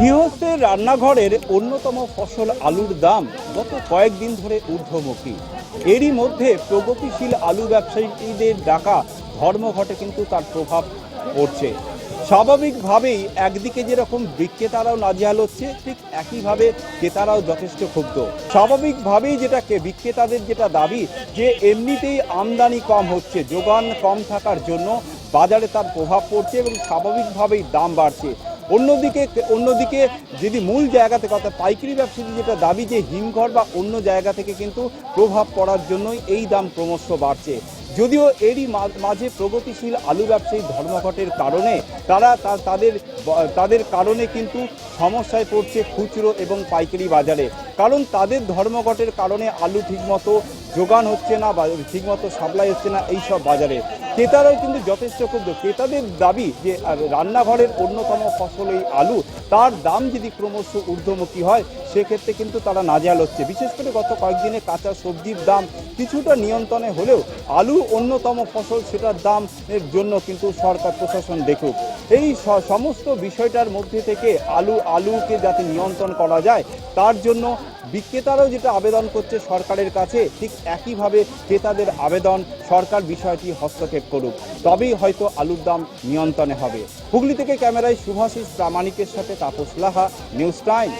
গৃহস্থের রান্নাঘরের অন্যতম ফসল আলুর দাম গত কয়েকদিন ধরে ঊর্ধ্বমুখী। এরই মধ্যে প্রগতিশীল আলু ব্যবসায়ীদের ডাকা ধর্মঘটে কিন্তু তার প্রভাব পড়ছে। স্বাভাবিকভাবেই একদিকে যেরকম বিক্রেতারাও নাজেহাল হচ্ছে, ঠিক একইভাবে ক্রেতারাও যথেষ্ট ক্ষুব্ধ। স্বাভাবিকভাবেই বিক্রেতাদের যেটা দাবি যে এমনিতেই আমদানি কম হচ্ছে, যোগান কম থাকার জন্য বাজারে তার প্রভাব পড়ছে এবং স্বাভাবিকভাবেই দাম বাড়ছে। অন্যদিকে যদি মূল জায়গা থেকে অর্থাৎ পাইকারি ব্যবসায়ীদের যেটা দাবি যে হিমঘর বা অন্য জায়গা থেকে কিন্তু প্রভাব পড়ার জন্যই এই দাম ক্রমশ বাড়ছে। যদিও এরই মাঝে প্রগতিশীল আলু ব্যবসায়ী ধর্মঘটের কারণে তাদের কারণে কিন্তু সমস্যায় পড়ছে খুচরো এবং পাইকারি বাজারে। কারণ তাদের ধর্মঘটের কারণে আলু ঠিকমতো যোগান হচ্ছে না বা ঠিকমতো সাপ্লাই হচ্ছে না এই সব বাজারে। ক্রেতারাও কিন্তু যথেষ্ট ক্ষুব্ধ। ক্রেতাদের দাবি যে রান্নাঘরের অন্যতম ফসল এই আলু, তার দাম যদি ক্রমশ ঊর্ধ্বমুখী হয় সেক্ষেত্রে কিন্তু তারা নাজেহাল হচ্ছে। বিশেষ করে গত কয়েকদিনে কাঁচা সবজির দাম কিছুটা নিয়ন্ত্রণে হলেও আলু অন্যতম ফসল, সেটার দামের জন্য কিন্তু সরকার প্রশাসন দেখুক। এই সমস্ত বিষয়টার মধ্যে থেকে আলুকে যাতে নিয়ন্ত্রণ করা যায় তার জন্য বিক্রেতারাও যেটা আবেদন করছে সরকারের কাছে, ঠিক একইভাবে ক্রেতাদের আবেদন সরকার বিষয়টি হস্তক্ষেপ করুক, তবেই হয়তো আলুর দাম নিয়ন্ত্রণে হবে। হুগলি থেকে ক্যামেরায় শুভাশিস প্রামাণিকের সাথে তাপস লাহা, নিউজ টাইম।